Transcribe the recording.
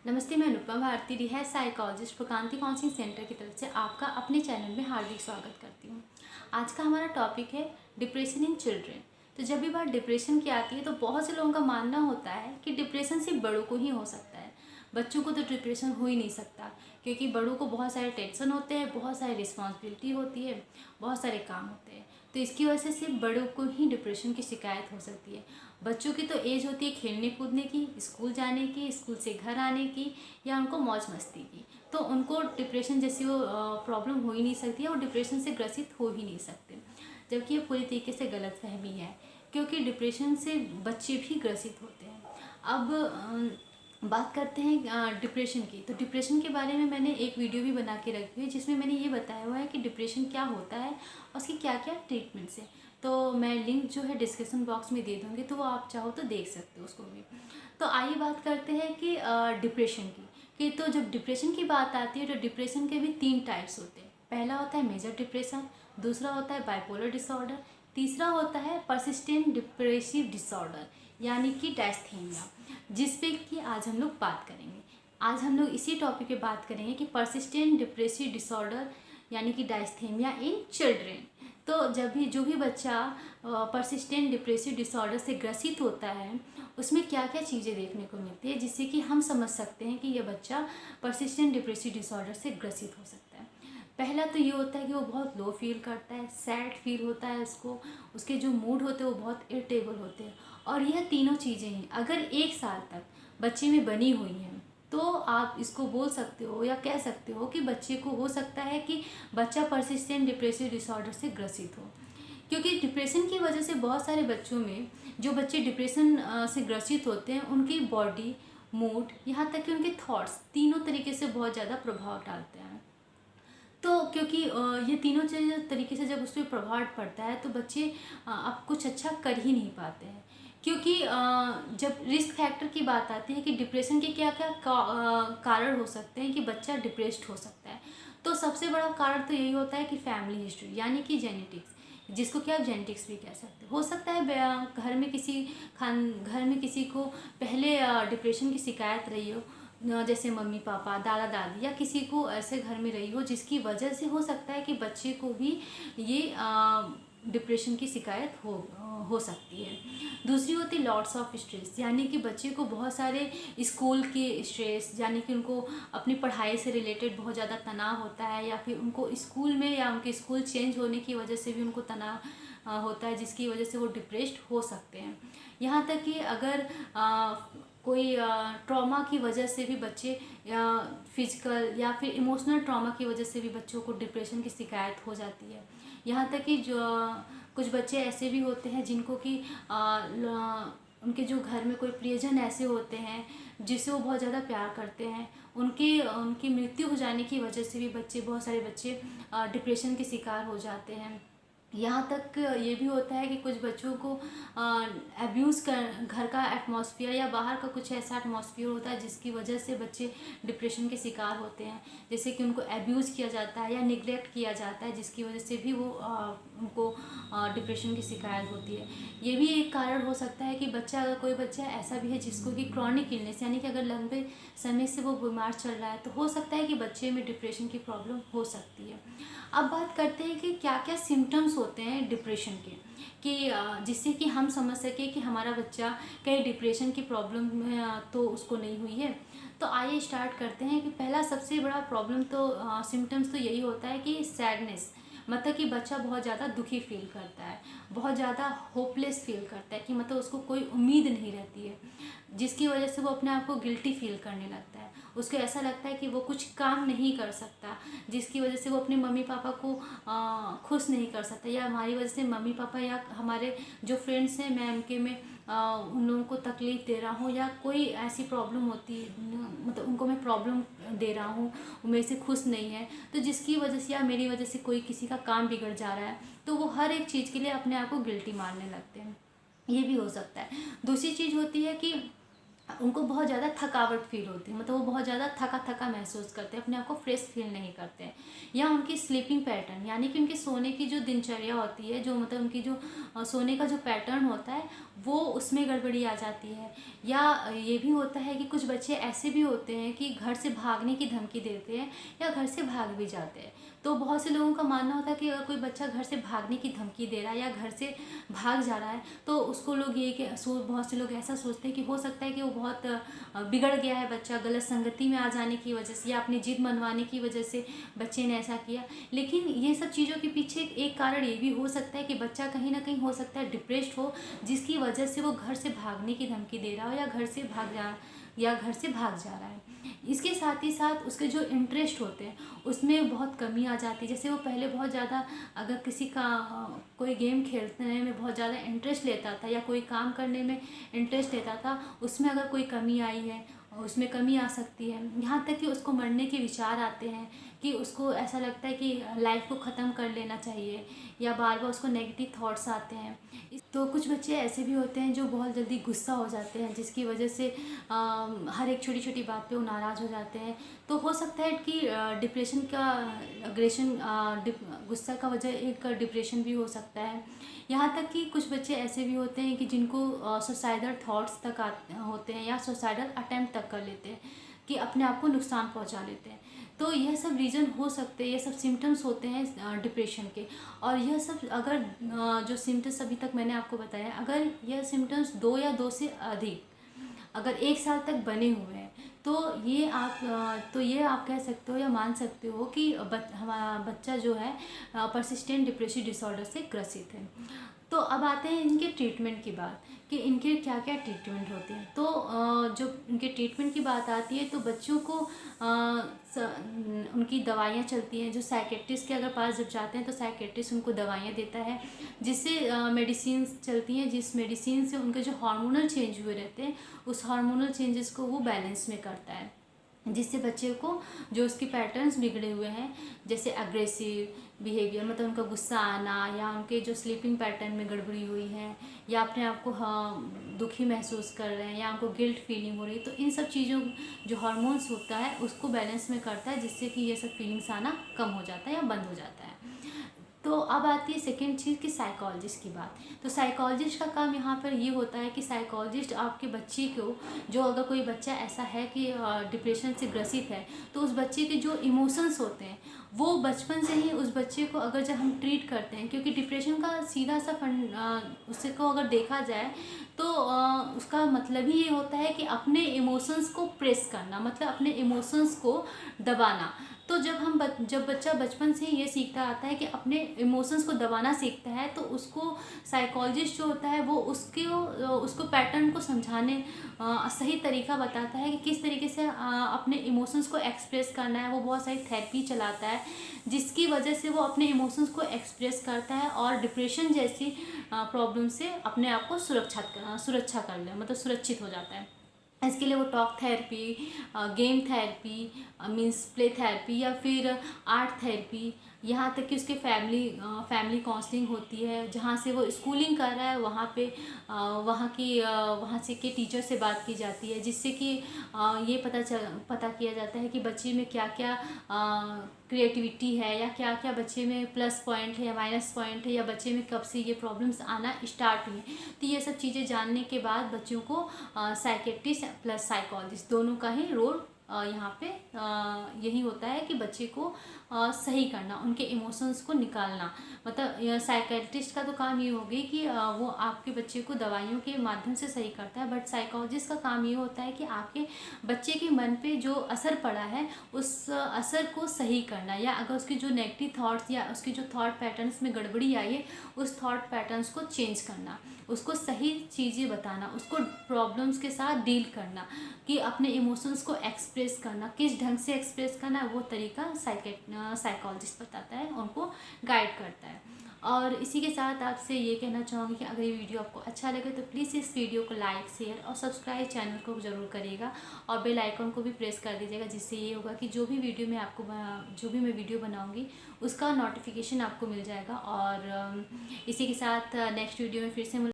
नमस्ते, मैं अनुपमा भारती रिहायश साइकोलॉजिस्ट प्रकांति काउंसलिंग सेंटर की तरफ से आपका अपने चैनल में हार्दिक स्वागत करती हूँ। आज का हमारा टॉपिक है डिप्रेशन इन चिल्ड्रेन। तो जब भी बात डिप्रेशन की आती है तो बहुत से लोगों का मानना होता है कि डिप्रेशन सिर्फ बड़ों को ही हो सकता है, बच्चों को तो डिप्रेशन हो ही नहीं सकता, क्योंकि बड़ों को बहुत सारे टेंशन होते हैं, बहुत सारी रिस्पॉन्सिबिलिटी होती है, बहुत सारे काम होते हैं। तो इसकी वजह से सिर्फ बड़ों को ही डिप्रेशन की शिकायत हो सकती है। बच्चों की तो एज होती है खेलने कूदने की, स्कूल जाने की, स्कूल से घर आने की, या उनको मौज मस्ती की, तो उनको डिप्रेशन जैसी वो प्रॉब्लम हो ही नहीं सकती है, वो डिप्रेशन से ग्रसित हो ही नहीं सकते। जबकि ये पूरी तरीके से गलतफहमी है, क्योंकि डिप्रेशन से बच्चे भी ग्रसित होते हैं। अब बात करते हैं डिप्रेशन की। तो डिप्रेशन के बारे में मैंने एक वीडियो भी बना के रखी हुई है, जिसमें मैंने ये बताया हुआ है कि डिप्रेशन क्या होता है और उसकी क्या क्या ट्रीटमेंट्स है। तो मैं लिंक जो है डिस्क्रिप्शन बॉक्स में दे दूँगी, तो वो आप चाहो तो देख सकते हो उसको भी। तो आइए बात करते हैं कि डिप्रेशन की। कि तो जब डिप्रेशन की बात आती है तो डिप्रेशन के भी 3 टाइप्स होते हैं। पहला होता है मेजर डिप्रेशन, दूसरा होता है बाइपोलर डिसऑर्डर, तीसरा होता है परसिस्टेंट डिप्रेसिव डिसऑर्डर यानी कि डायस्थीनिया, जिस पे कि आज हम लोग बात करेंगे। आज हम लोग इसी टॉपिक पे बात करेंगे कि परसिस्टेंट डिप्रेसिव डिसऑर्डर यानी कि डायस्थीनिया इन चिल्ड्रेन। तो जब भी जो भी बच्चा परसिस्टेंट डिप्रेसिव डिसऑर्डर से ग्रसित होता है, उसमें क्या क्या चीज़ें देखने को मिलती है, जिससे कि हम समझ सकते हैं कि यह बच्चा परसिस्टेंट डिप्रेसिव डिसऑर्डर से ग्रसित हो सकता है। पहला तो ये होता है कि वो बहुत लो फील करता है, सैड फील होता है उसको, उसके जो मूड होते हैं वो बहुत इरिटेबल होते हैं। और यह तीनों चीज़ें हैं अगर 1 साल तक बच्चे में बनी हुई हैं, तो आप इसको बोल सकते हो या कह सकते हो कि बच्चे को हो सकता है कि बच्चा परसिस्टेंट डिप्रेसिव डिसऑर्डर से ग्रसित हो। क्योंकि डिप्रेशन की वजह से बहुत सारे बच्चों में, जो बच्चे डिप्रेशन से ग्रसित होते हैं, उनकी बॉडी, मूड, यहाँ तक कि उनके थॉट्स, तीनों तरीके से बहुत ज़्यादा प्रभाव डालते हैं। तो क्योंकि ये तीनों चीज़ें तरीके से जब उस पर प्रभाव पड़ता है, तो बच्चे अब कुछ अच्छा कर ही नहीं पाते हैं। क्योंकि जब रिस्क फैक्टर की बात आती है कि डिप्रेशन के क्या क्या कारण हो सकते हैं कि बच्चा डिप्रेस्ड हो सकता है, तो सबसे बड़ा कारण तो यही होता है कि फैमिली हिस्ट्री यानी कि जेनेटिक्स, जिसको कि आप जेनेटिक्स भी कह सकते हो सकता है। घर में किसी को पहले डिप्रेशन की शिकायत रही हो, जैसे मम्मी पापा, दादा दादी, या किसी को ऐसे घर में रही हो जिसकी वजह से हो सकता है कि बच्चे को भी ये डिप्रेशन की शिकायत हो सकती है। दूसरी होती है लॉट्स ऑफ स्ट्रेस, यानी कि बच्चे को बहुत सारे स्कूल के स्ट्रेस, यानी कि उनको अपनी पढ़ाई से रिलेटेड बहुत ज़्यादा तनाव होता है, या फिर उनको स्कूल में या उनके स्कूल चेंज होने की वजह से भी उनको तनाव होता है, जिसकी वजह से वो डिप्रेस्ड हो सकते हैं। यहाँ तक कि अगर कोई ट्रॉमा की वजह से भी बच्चे, या फिजिकल या फिर इमोशनल ट्रॉमा की वजह से भी बच्चों को डिप्रेशन की शिकायत हो जाती है। यहाँ तक कि जो कुछ बच्चे ऐसे भी होते हैं जिनको कि उनके जो घर में कोई प्रियजन ऐसे होते हैं जिससे वो बहुत ज़्यादा प्यार करते हैं, उनकी मृत्यु हो जाने की वजह से भी बहुत सारे बच्चे डिप्रेशन के शिकार हो जाते हैं। यहाँ तक ये भी होता है कि कुछ बच्चों को अब्यूज़ कर, घर का एटमॉस्फेयर या बाहर का कुछ ऐसा एटमॉस्फेयर होता है जिसकी वजह से बच्चे डिप्रेशन के शिकार होते हैं। जैसे कि उनको अब्यूज़ किया जाता है या निगलेक्ट किया जाता है, जिसकी वजह से भी वो उनको डिप्रेशन की शिकायत होती है। ये भी एक कारण हो सकता है कि अगर कोई बच्चा ऐसा भी है जिसको कि क्रॉनिक इलनेस, यानी कि अगर लंबे समय से वो बीमार चल रहा है, तो हो सकता है कि बच्चे में डिप्रेशन की प्रॉब्लम हो सकती है। अब बात करते हैं कि क्या क्या सिम्टम्स होते हैं डिप्रेशन के, कि जिससे कि हम समझ सके कि हमारा बच्चा कहीं डिप्रेशन की प्रॉब्लम तो उसको नहीं हुई है। तो आइए स्टार्ट करते हैं कि पहला सबसे बड़ा प्रॉब्लम तो सिम्टम्स तो यही होता है कि सैडनेस, मतलब कि बच्चा बहुत ज़्यादा दुखी फील करता है, बहुत ज़्यादा होपलेस फील करता है, कि मतलब उसको कोई उम्मीद नहीं रहती है, जिसकी वजह से वो अपने आप को गिल्टी फील करने लगता है। उसको ऐसा लगता है कि वो कुछ काम नहीं कर सकता, जिसकी वजह से वो अपने मम्मी पापा को खुश नहीं कर सकता, या हमारी वजह से मम्मी पापा या हमारे जो फ्रेंड्स हैं, मैं उनके में उन लोगों को तकलीफ़ दे रहा हूँ, या कोई ऐसी प्रॉब्लम होती है, मतलब उनको मैं प्रॉब्लम दे रहा हूँ, वो मेरे से खुश नहीं है, तो जिसकी वजह से या मेरी वजह से कोई किसी का काम बिगड़ जा रहा है, तो वो हर एक चीज़ के लिए अपने आप को गिल्टी मारने लगते हैं। ये भी हो सकता है। दूसरी चीज़ होती है कि उनको बहुत ज़्यादा थकावट फील होती है, मतलब वो बहुत ज़्यादा थका थका महसूस करते हैं, अपने आप को फ्रेश फील नहीं करते हैं। या उनकी स्लीपिंग पैटर्न, यानी कि उनके सोने की जो दिनचर्या होती है, जो मतलब उनकी जो सोने का जो पैटर्न होता है वो उसमें गड़बड़ी आ जाती है। या ये भी होता है कि कुछ बच्चे ऐसे भी होते हैं कि घर से भागने की धमकी देते हैं या घर से भाग भी जाते हैं। तो बहुत से लोगों का मानना होता है कि अगर कोई बच्चा घर से भागने की धमकी दे रहा है या घर से भाग जा रहा है तो उसको लोग ये कि बहुत से लोग ऐसा सोचते हैं कि हो सकता है कि वो बहुत बिगड़ गया है बच्चा, गलत संगति में आ जाने की वजह से या अपनी जिद मनवाने की वजह से बच्चे ने ऐसा किया। लेकिन ये सब चीज़ों के पीछे एक कारण ये भी हो सकता है कि बच्चा कहीं ना कहीं हो सकता है डिप्रेस्ड हो, जिसकी वजह से वो घर से भागने की धमकी दे रहा हो या घर से भाग जा रहा है। इसके साथ ही साथ उसके जो इंटरेस्ट होते हैं उसमें बहुत कमी आ जाती है। जैसे वो पहले बहुत ज़्यादा अगर किसी का कोई गेम खेलने में बहुत ज़्यादा इंटरेस्ट लेता था या कोई काम करने में इंटरेस्ट लेता था, उसमें अगर कोई कमी आई है उसमें कमी आ सकती है। यहाँ तक कि उसको मरने के विचार आते हैं, कि उसको ऐसा लगता है कि लाइफ को ख़त्म कर लेना चाहिए या बार बार उसको नेगेटिव थॉट्स आते हैं। तो कुछ बच्चे ऐसे भी होते हैं जो बहुत जल्दी गुस्सा हो जाते हैं, जिसकी वजह से हर एक छोटी छोटी बात पे वो नाराज़ हो जाते हैं। तो हो सकता है कि डिप्रेशन का अग्रेशन गुस्सा का वजह एक डिप्रेशन भी हो सकता है। यहाँ तक कि कुछ बच्चे ऐसे भी होते हैं कि जिनको सुसाइडल थॉट्स तक होते हैं या सुसाइडल अटेम्प्ट तक कर लेते हैं कि अपने आप को नुकसान पहुँचा लेते हैं। तो यह सब रीज़न हो सकते हैं, ये सब सिम्टम्स होते हैं डिप्रेशन के। और यह सब अगर जो सिम्टम्स अभी तक मैंने आपको बताया, अगर यह सिम्टम्स 2 या 2 से अधिक अगर 1 साल तक बने हुए हैं तो ये आप कह सकते हो या मान सकते हो कि हमारा बच्चा जो है परसिस्टेंट डिप्रेसिव डिसऑर्डर से ग्रसित है। तो अब आते हैं इनके ट्रीटमेंट की बात कि इनके क्या क्या ट्रीटमेंट होते हैं। तो जो इनके ट्रीटमेंट की बात आती है तो बच्चों को उनकी दवाइयाँ चलती हैं। जो साइकेट्रिस्ट के अगर पास जब जाते हैं तो साइकेट्रिस्ट उनको दवाइयाँ देता है, जिससे मेडिसिन चलती हैं, जिस मेडिसिन से उनके जो हार्मोनल चेंज हुए रहते हैं उस हार्मोनल चेंजेस को वो बैलेंस में करता है, जिससे बच्चे को जो उसके पैटर्न्स बिगड़े हुए हैं, जैसे अग्रेसिव बिहेवियर मतलब उनका गुस्सा आना या उनके जो स्लीपिंग पैटर्न में गड़बड़ी हुई है या अपने आप को दुखी महसूस कर रहे हैं या उनको गिल्ट फीलिंग हो रही है, तो इन सब चीज़ों जो हार्मोन्स होता है उसको बैलेंस में करता है, जिससे कि ये सब फीलिंग्स आना कम हो जाता है या बंद हो जाता है। तो अब आती है सेकेंड चीज़ की साइकोलॉजिस्ट की बात। तो साइकोलॉजिस्ट का काम यहाँ पर ये होता है कि साइकोलॉजिस्ट आपके बच्चे को, जो अगर कोई बच्चा ऐसा है कि डिप्रेशन से ग्रसित है, तो उस बच्चे के जो इमोशंस होते हैं वो बचपन से ही उस बच्चे को अगर जब हम ट्रीट करते हैं, क्योंकि डिप्रेशन का सीधा सा उसको अगर देखा जाए तो उसका मतलब ही ये होता है कि अपने इमोशंस को प्रेस करना, मतलब अपने इमोशंस को दबाना। तो जब बच्चा बचपन से ही ये सीखता आता है कि अपने इमोशंस को दबाना सीखता है, तो उसको साइकोलॉजिस्ट जो होता है वो उसको पैटर्न को समझाने सही तरीका बताता है कि किस तरीके से अपने इमोशंस को एक्सप्रेस करना है। वो बहुत सारी थेरेपी चलाता है जिसकी वजह से वो अपने इमोशंस को एक्सप्रेस करता है और डिप्रेशन जैसी प्रॉब्लम से अपने आप को सुरक्षा कर ले, मतलब सुरक्षित हो जाता है। इसके लिए वो talk therapy, game therapy, means play therapy या फिर आर्ट थेरेपी, यहाँ तक कि उसके फैमिली काउंसलिंग होती है। जहाँ से वो स्कूलिंग कर रहा है वहाँ से के टीचर से बात की जाती है, जिससे कि ये पता किया जाता है कि बच्चे में क्या क्या क्रिएटिविटी है या क्या क्या बच्चे में प्लस पॉइंट है या माइनस पॉइंट है, या बच्चे में कब से ये प्रॉब्लम्स आना स्टार्ट हुई। तो ये सब चीज़ें जानने के बाद बच्चों को साइकेट्रिस्ट प्लस साइकोलॉजिस्ट दोनों का ही रोल यहाँ पे यही होता है कि बच्चे को सही करना, उनके इमोशंस को निकालना। मतलब साइकेट्रिस्ट का तो काम ये होगी कि वो आपके बच्चे को दवाइयों के माध्यम से सही करता है, बट साइकोलॉजिस्ट का काम ये होता है कि आपके बच्चे के मन पे जो असर पड़ा है उस असर को सही करना, या अगर उसके जो नेगेटिव थॉट्स या उसके जो थॉट पैटर्न्स में गड़बड़ी आई है उस थॉट पैटर्न्स को चेंज करना, उसको सही चीज़ें बताना, उसको प्रॉब्लम्स के साथ डील करना, कि अपने इमोशंस को एक्सप्रेस करना, किस ढंग से एक्सप्रेस करना है वो तरीका साइकोलॉजिस्ट बताता है, उनको गाइड करता है। और इसी के साथ आपसे ये कहना चाहूँगी कि अगर ये वीडियो आपको अच्छा लगे तो प्लीज़ इस वीडियो को लाइक, शेयर और सब्सक्राइब चैनल को ज़रूर करिएगा और बेल आइकन को भी प्रेस कर दीजिएगा, जिससे ये होगा कि जो भी मैं वीडियो बनाऊँगी उसका नोटिफिकेशन आपको मिल जाएगा। और इसी के साथ नेक्स्ट वीडियो में फिर से